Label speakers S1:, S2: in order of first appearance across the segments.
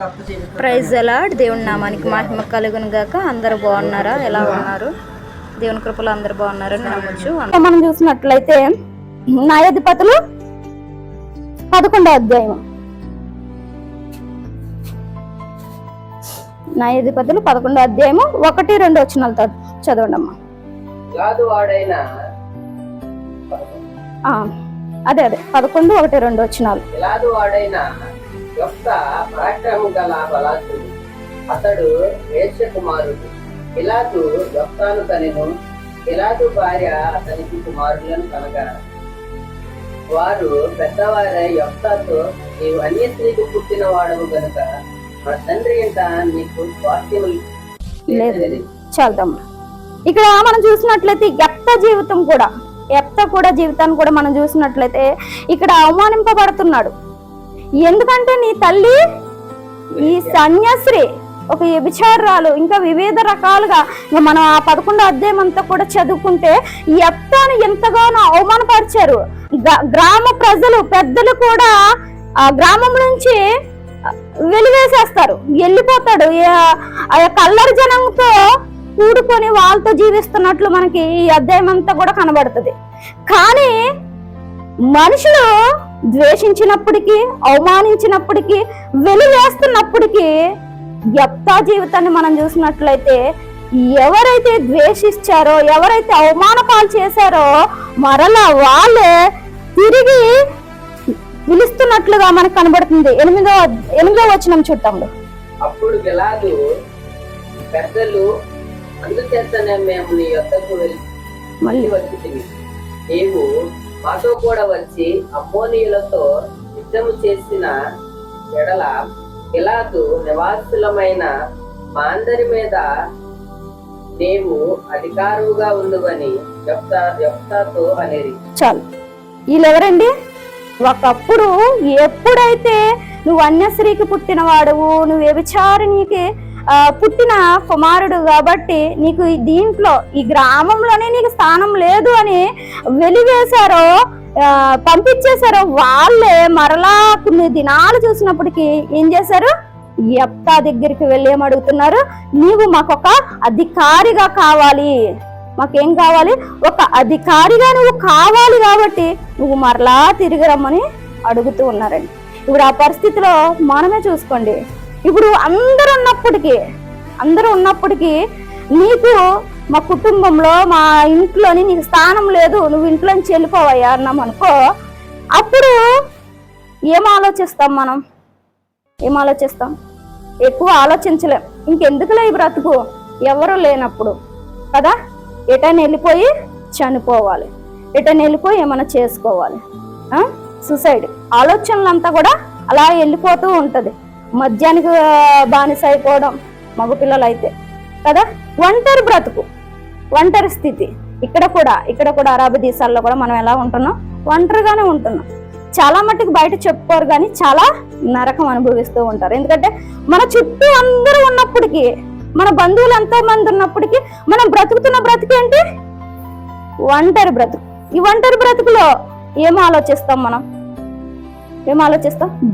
S1: Praise అలాడ్. దేవుని నామానికి మహిమ కలుగును గాక. అందరూ బాగున్నారా? ఎలా ఉన్నారు? దేవుని కృపలో అందరూ బాగున్నారని నమ్మొచ్చు. మనం చూసినట్లయితే న్యాయాధిపతులు 11వ అధ్యాయం, న్యాయాధిపతులు 11వ అధ్యాయము 1-2 వచనాలతో చదవండి అమ్మా. అదే 11:1-2 వచనాలు.
S2: పరాక్రమం గల బలాసుడు, అతడు వేశ్య కుమారుడు. పిలాతు యొక్తాను కనెను. పిలాతు భార్య అతనికి కుమారులను కనగా వారు పెద్దవారే యొక్తాతో, నీవు అన్య స్త్రీకి పుట్టిన వాడవు గనుక మా తండ్రి ఇంట నీకు స్వాస్థ్యం లేదు.
S1: చాలుదమ్మా. ఇక్కడ మనం చూసినట్లయితే యెఫ్తా జీవితాన్ని కూడా మనం చూసినట్లయితే ఇక్కడ అవమానింపబడుతున్నాడు. ఎందుకంటే నీ తల్లి ఈ సన్యాస్త్రీ, ఒక వ్యభిచారాలు, ఇంకా వివిధ రకాలుగా ఇంకా మనం ఆ 11వ అధ్యాయం అంతా కూడా చదువుకుంటే యెఫ్తాను ఎంతగానో అవమానపరిచారు. గ్రామ ప్రజలు, పెద్దలు కూడా ఆ గ్రామం నుంచి వెలివేసేస్తారు, వెళ్ళిపోతాడు. ఆ యొక్క అల్లరి జనంతో కూడుకొని వాళ్ళతో జీవిస్తున్నట్లు మనకి ఈ అధ్యాయం అంతా కూడా కనబడుతుంది. కానీ మనుషులు ద్వేషించినప్పటికీ, అవమానించినప్పటికీ, వెలివేస్తున్నప్పటికీ యెఫ్తా జీవితాన్ని మనం చూసినట్లయితే ఎవరైతే ద్వేషించారో, ఎవరైతే అవమానపాలు చేశారో మరలా వాళ్ళే తిరిగి పిలుస్తున్నట్లుగా మనకు కనబడుతుంది. 8వ వచనం చూద్దాం.
S2: అప్పుడు గిలాదు పెద్దలు, అందుచేతనే మేము నీ యొద్దకు మళ్ళీ వచ్చి నీవు మాతో కూడా వచ్చి అమ్మోనీయులతో యుద్ధము చేసిన ఎడల గిలాదు నివాసులమైన మా అందరి మీద నీవు అధికారుగా ఉండువని యెఫ్తాతో అనేది.
S1: చాలు. వీళ్ళెవరండి? ఒకప్పుడు ఎప్పుడైతే నువ్వు అన్యస్త్రీకి పుట్టిన వాడువు, నువ్వు వ్యభిచారిణికి పుట్టిన కుమారుడు కాబట్టి నీకు దీంట్లో ఈ గ్రామంలోనే నీకు స్థానం లేదు అని వెలివేశారో, పంపించేశారో, వాళ్ళే మరలా కొన్ని దినాలు చూసినప్పటికీ ఏం చేశారు? యెఫ్తా దగ్గరికి వెళ్ళి ఏమడుగుతున్నారు? నీవు మాకొక అధికారిగా కావాలి, మాకేం కావాలి? ఒక అధికారిగా నువ్వు కావాలి, కాబట్టి నువ్వు మరలా తిరిగి రమ్మని అడుగుతూ ఉన్నారండి. ఇప్పుడు ఆ పరిస్థితిలో మనమే చూసుకోండి. ఇప్పుడు అందరూ ఉన్నప్పటికీ నీకు మా కుటుంబంలో, మా ఇంట్లోని నీకు స్థానం లేదు, నువ్వు ఇంట్లో నుంచి వెళ్ళిపోవయ్యా అన్నాం అనుకో, అప్పుడు ఏం ఆలోచిస్తాం? ఎక్కువ ఆలోచించలేం. ఇంకెందుకులే ఈ బ్రతుకు, ఎవరు లేనప్పుడు కదా, ఎటైనా వెళ్ళిపోయి చనిపోవాలి, ఎటైనా వెళ్ళిపోయి ఏమైనా చేసుకోవాలి. సూసైడ్ ఆలోచనలంతా కూడా అలా వెళ్ళిపోతూ ఉంటది. మద్యానికి బానిస అయిపోవడం మగపిల్లలు అయితే కదా, ఒంటరి బ్రతుకు, ఒంటరి స్థితి. ఇక్కడ కూడా అరబ్ దేశాల్లో కూడా మనం ఎలా ఉంటున్నాం? ఒంటరిగానే ఉంటున్నాం. చాలా మట్టుకు బయట చెప్పుకోరు, కానీ చాలా నరకం అనుభవిస్తూ ఉంటారు. ఎందుకంటే మన చుట్టూ అందరూ ఉన్నప్పటికీ, మన బంధువులు ఎంతో మంది ఉన్నప్పటికీ మనం బ్రతుకుతున్న బ్రతుకేంటి? ఒంటరి బ్రతుకు. ఈ ఒంటరి బ్రతుకులో ఏం ఆలోచిస్తాం?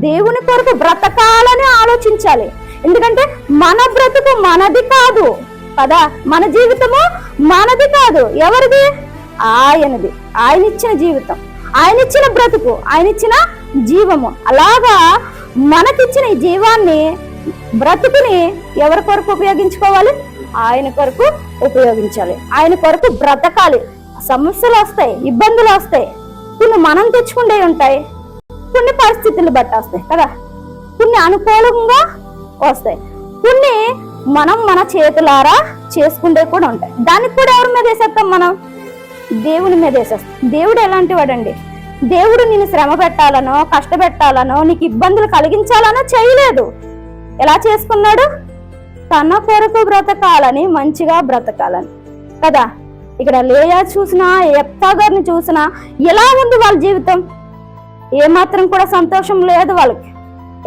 S1: దేవుని కొరకు బ్రతకాలని ఆలోచించాలి. ఎందుకంటే మన బ్రతుకు మనది కాదు కదా, మన జీవితము మనది కాదు. ఎవరిది? ఆయనది. ఆయన ఇచ్చిన జీవితం, ఆయన ఇచ్చిన బ్రతుకు, ఆయన ఇచ్చిన జీవము. అలాగా మనకిచ్చిన ఈ జీవాన్ని, బ్రతుకుని ఎవరి కొరకు ఉపయోగించుకోవాలి? ఆయన కొరకు ఉపయోగించాలి. ఆయన కొరకు బ్రతకాలి. సమస్యలు వస్తాయి, ఇబ్బందులు వస్తాయి, కొన్ని మనం తెచ్చుకుంటే ఉంటాయి, కొన్ని పరిస్థితులు బట్టి వస్తాయి కదా, కొన్ని అనుకూలంగా వస్తాయి, కొన్ని మనం మన చేతులారా చేసుకుంటే కూడా ఉంటాయి. దానికి కూడా ఎవరి మీద వేసేస్తాం? మనం దేవుని మీద వేసేస్తాం. దేవుడు ఎలాంటి వాడండి? దేవుడు నిన్ను శ్రమ పెట్టాలనో, కష్టపెట్టాలనో, నీకు ఇబ్బందులు కలిగించాలనో చేయలేదు. ఎలా చేసుకున్నాడు? తన కొరకు బ్రతకాలని, మంచిగా బ్రతకాలని కదా. ఇక్కడ లేయా చూసినా, యెఫ్తా గారిని చూసినా ఎలా ఉంది వాళ్ళ జీవితం? ఏమాత్రం కూడా సంతోషం లేదు వాళ్ళకి.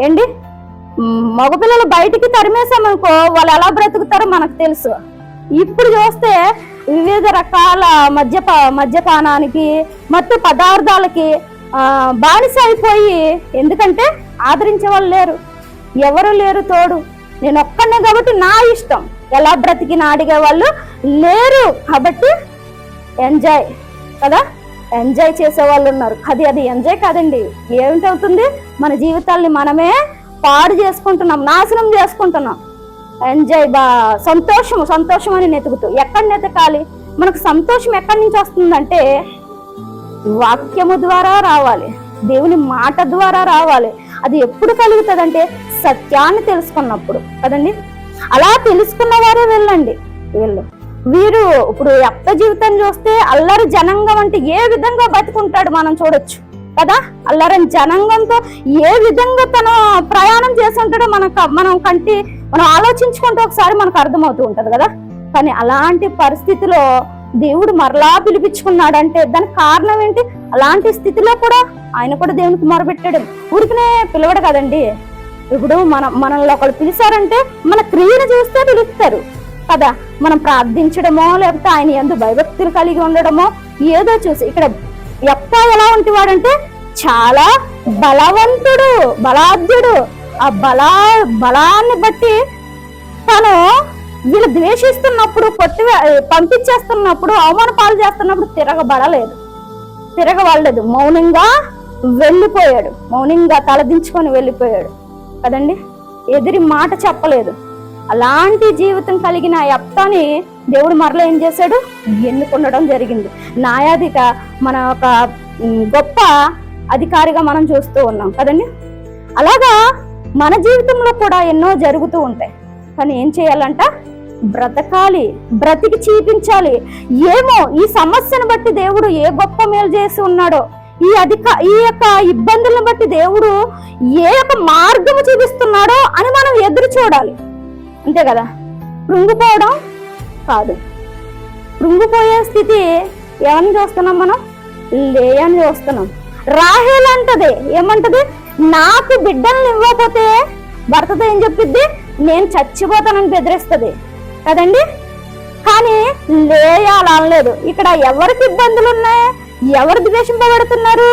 S1: ఏంటి, మగపిల్లలు బయటికి తరిమేసామనుకో వాళ్ళు ఎలా బ్రతుకుతారో మనకు తెలుసు. ఇప్పుడు చూస్తే వివిధ రకాల మద్యపానానికి, మత్తు పదార్థాలకి బానిస అయిపోయి, ఎందుకంటే ఆదరించే వాళ్ళు లేరు, ఎవరు లేరు తోడు, నేను ఒక్కనే కాబట్టి నా ఇష్టం, ఎలా బ్రతికినా అడిగే వాళ్ళు లేరు. కాబట్టి ఎంజాయ్ కదా, ఎంజాయ్ చేసే వాళ్ళు ఉన్నారు. అది ఎంజాయ్ కాదండి. ఏమిటవుతుంది, మన జీవితాల్ని మనమే పాడు చేసుకుంటున్నాం, నాశనం చేసుకుంటున్నాం. ఎంజాయ్ సంతోషం అని నెతుకుతూ ఎక్కడ నెతకాలి? మనకు సంతోషం ఎక్కడి నుంచి వస్తుందంటే వాక్యము ద్వారా రావాలి, దేవుని మాట ద్వారా రావాలి. అది ఎప్పుడు కలుగుతుందంటే సత్యాన్ని తెలుసుకున్నప్పుడు కదండి. అలా తెలుసుకున్న వారే వెళ్ళండి. వీరు ఇప్పుడు యెఫ్త జీవితం చూస్తే అల్లరి జనాంగం అంటే ఏ విధంగా బతుకుంటాడు మనం చూడొచ్చు కదా. అల్లరి జనాంగంతో ఏ విధంగా తను ప్రయాణం చేసి ఉంటాడో మనం ఆలోచించుకుంటే ఒకసారి మనకు అర్థమవుతూ ఉంటది కదా. కానీ అలాంటి పరిస్థితిలో దేవుడు మరలా పిలిపించుకున్నాడంటే దానికి కారణం ఏంటి? అలాంటి స్థితిలో కూడా ఆయన కూడా దేవునికి మొరపెట్టాడు. ఊరికనే పిలవడు కదండి. ఇప్పుడు మనల్ని ఒకళ్ళు పిలిచారంటే మన క్రియను చూస్తే పిలుస్తారు కదా. మనం ప్రార్థించడమో లేకపోతే ఆయన యందు భయభక్తులు కలిగి ఉండడమో ఏదో చూసి, ఇక్కడ యెఫ్త ఎలా ఉంటేవాడంటే చాలా బలవంతుడు, బలాఢ్యుడు. ఆ బలాన్ని బట్టి తను వీళ్ళు ద్వేషిస్తున్నప్పుడు, పంపించేస్తున్నప్పుడు, అవమాన పాలు చేస్తున్నప్పుడు తిరగబడలేదు, మౌనంగా వెళ్ళిపోయాడు, మౌనంగా తలదించుకొని వెళ్ళిపోయాడు కదండి. ఎదిరి మాట చెప్పలేదు. అలాంటి జీవితం కలిగిన యెఫ్తాని దేవుడు మరలా ఏం చేశాడు? ఎన్నుకొనడం జరిగింది. న్యాయాధిక మన ఒక గొప్ప అధికారిగా మనం చూస్తూ ఉన్నాం కదండి. అలాగా మన జీవితంలో కూడా ఎన్నో జరుగుతూ ఉంటాయి. కానీ ఏం చేయాలంట? బ్రతకాలి, బ్రతికి చూపించాలి. ఏమో ఈ సమస్యను బట్టి దేవుడు ఏ గొప్ప మేలు చేసి ఉన్నాడో, ఈ యొక్క ఇబ్బందులను బట్టి దేవుడు ఏ యొక్క మార్గము చూపిస్తున్నాడో అని మనం ఎదురు చూడాలి, అంతే కదా. కృంగిపోవడం కాదు. కృంగిపోయే స్థితి ఎవరిని చూస్తున్నాం మనం? లేయని చూస్తున్నాం. రాహేల్ అంటది, ఏమంటది? నాకు బిడ్డలను ఇవ్వకపోతే భర్తతో ఏం చెప్పిద్ది? నేను చచ్చిపోతానని బెదిరిస్తుంది కదండి. కానీ లేయా అలా అనలేదు. ఇక్కడ ఎవరికి ఇబ్బందులు ఉన్నాయి? ఎవరు ద్వేషింపబడుతున్నారు?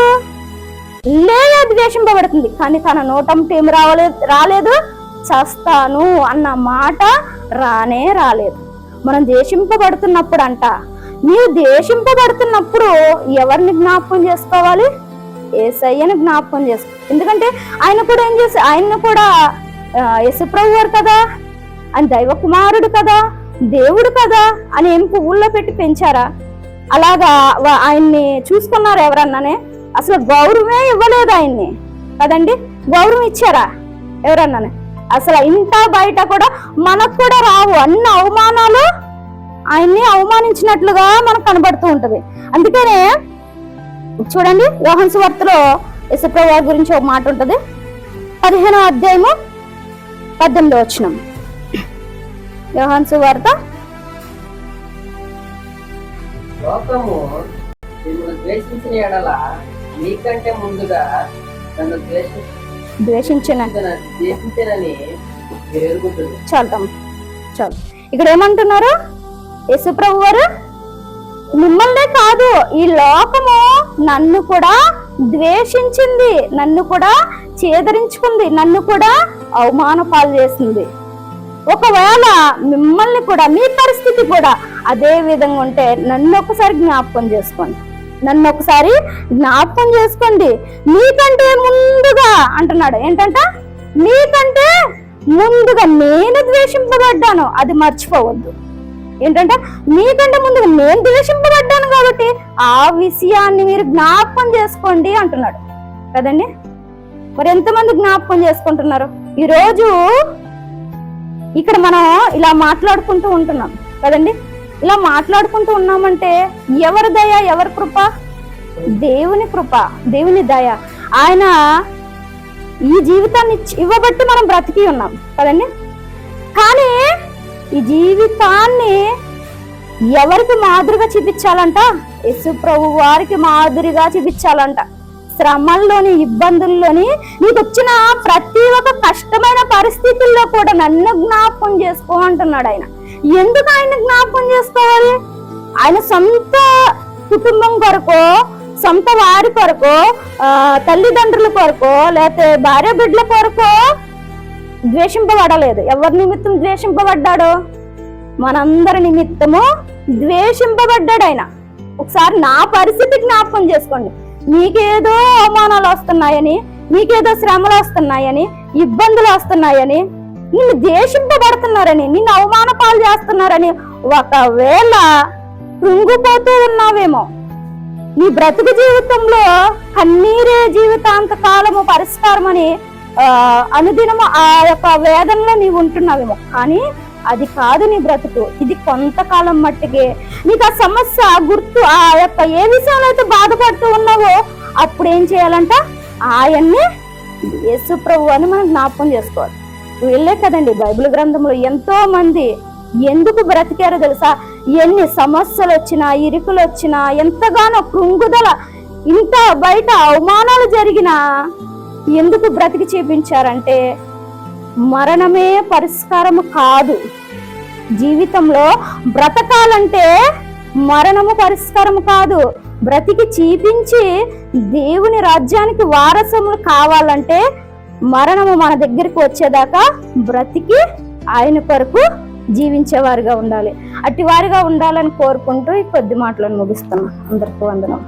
S1: లేయా ద్వేషింపబడుతుంది. కానీ తన నోటంటే ఏమి రాలేదు, చస్తాను అన్న మాట రాలేదు. మనం ద్వేషింపబడుతున్నప్పుడు మీరు ద్వేషింపబడుతున్నప్పుడు ఎవరిని జ్ఞాపకం చేసుకోవాలి? యేసయ్యని జ్ఞాపకం చేసుకో. ఎందుకంటే ఆయన కూడా ఏం చేసి, ఆయన కూడా యేసుప్రభు వారు కదా, ఆయన దైవ కుమారుడు కదా, దేవుడు కదా అని ఏం పువ్వుల్లో పెట్టి పెంచారా? అలాగా ఆయన్ని చూసుకున్నారు ఎవరన్నానే? అసలు గౌరవమే ఇవ్వలేదు ఆయన్ని కదండి. గౌరవం ఇచ్చారా ఎవరన్నానే? అసలు ఇంత బయట కూడా మనకు కూడా రావు. అన్ని అవమానాలు ఆయన్ని అవమానించినట్లుగా మనకు కనబడుతూ ఉంటది. అందుకనే చూడండి, యోహాను సువార్తలో యేసుప్రభు వారి గురించి ఒక మాట ఉంటది. 15వ అధ్యాయము 18వ వచనం. యోహాను సువార్త.
S2: లోకము నిన్ను ద్వేషించిన ఎడల నీకంటే ముందుగా నన్ను ద్వేషించనని మీరు ఎరుగుతుంది.
S1: చాలు. ఇక్కడ ఏమంటున్నారు? యేసుప్రభు వారు మిమ్మల్నే కాదు, ఈ లోకము నన్ను కూడా ద్వేషించింది, నన్ను కూడా చేదరించుకుంది, నన్ను కూడా అవమాన పాలు చేసింది. ఒకవేళ మిమ్మల్ని కూడా, మీ పరిస్థితి కూడా అదే విధంగా ఉంటే నన్ను ఒకసారి జ్ఞాపకం చేసుకోండి. మీకంటే ముందుగా అంటున్నాడు. ఏంటంట? మీకంటే ముందుగా నేను ద్వేషింపబడ్డాను, అది మర్చిపోవద్దు. ఏంటంటే మీకంటే ముందుగా నేను ద్వేషింపబడ్డాను కాబట్టి ఆ విషయాన్ని మీరు జ్ఞాపకం చేసుకోండి అంటున్నాడు కదండి. మరి ఎంతమంది జ్ఞాపకం చేసుకుంటున్నారు? ఈరోజు ఇక్కడ మనం ఇలా మాట్లాడుకుంటూ ఉంటున్నాం కదండి. ఇలా మాట్లాడుకుంటూ ఉన్నామంటే ఎవరి దయ, ఎవరి కృప? దేవుని కృప, దేవుని దయ. ఆయన ఈ జీవితాన్ని ఇవ్వబట్టి మనం బ్రతికి ఉన్నాం కదండి. కానీ ఈ జీవితాన్ని ఎవరికి మాదిరిగా చూపించాలంట? యేసు ప్రభు వారికి మాదిరిగా చూపించాలంట. శ్రమల్లోని, ఇబ్బందుల్లోని, నీకు వచ్చిన ప్రతి ఒక్క కష్టమైన పరిస్థితుల్లో కూడా నన్ను జ్ఞాపకం చేసుకో అంటున్నాడు ఆయన. ఎందుకు ఆయన జ్ఞాపకం చేసుకోవాలి? ఆయన సొంత కుటుంబం కొరకు, సొంత వారి కొరకు, తల్లిదండ్రుల కొరకు, లేకపోతే భార్య బిడ్డల కొరకు ద్వేషింపబడలేదు. ఎవరి నిమిత్తం ద్వేషింపబడ్డాడు? మనందరి నిమిత్తము ద్వేషింపబడ్డాడు ఆయన. ఒకసారి నా పరిస్థితి జ్ఞాపకం చేసుకోండి. మీకేదో అవమానాలు వస్తున్నాయని, మీకేదో శ్రమలు వస్తున్నాయని, ఇబ్బందులు వస్తున్నాయని, నిన్ను ద్వేషింపబడుతున్నారని, నిన్ను అవమాన పాలు చేస్తున్నారని ఒకవేళ కృంగిపోతూ ఉన్నావేమో, నీ బ్రతుకు జీవితంలో కన్నీరే జీవితాంత కాలము పరిష్కారం అని అనుదినము ఆ యొక్క వేదనలో నీవు ఉంటున్నావేమో. కానీ అది కాదు నీ బ్రతుకు. ఇది కొంతకాలం మట్టికే. నీకు ఆ సమస్య గుర్తు, ఆ యొక్క ఏ విషయంలో అయితే బాధపడుతూ ఉన్నావో అప్పుడు ఏం చేయాలంట? ఆయన్ని యేసు ప్రభు అని మనం జ్ఞాపకం చేసుకోవాలి. వీళ్ళే కదండి బైబిల్ గ్రంథంలో ఎంతో మంది ఎందుకు బ్రతికారో తెలుసా? ఎన్ని సమస్యలు వచ్చినా, ఇరుకులు వచ్చినా, ఎంతగానో కృంగుదల, ఇంత బయట అవమానాలు జరిగినా ఎందుకు బ్రతికి చూపించారంటే మరణమే పరిష్కారము కాదు. జీవితంలో బ్రతకాలంటే మరణము పరిష్కారము కాదు. బ్రతికి చూపించి దేవుని రాజ్యానికి వారసములు కావాలంటే మరణము మన దగ్గరికి వచ్చేదాకా బ్రతికి ఆయన కొరకు జీవించేవారుగా ఉండాలి. అట్టి వారిగా ఉండాలని కోరుకుంటూ ఈ కొద్ది మాటలను ముగిస్తున్నాం. అందరికీ వందనం.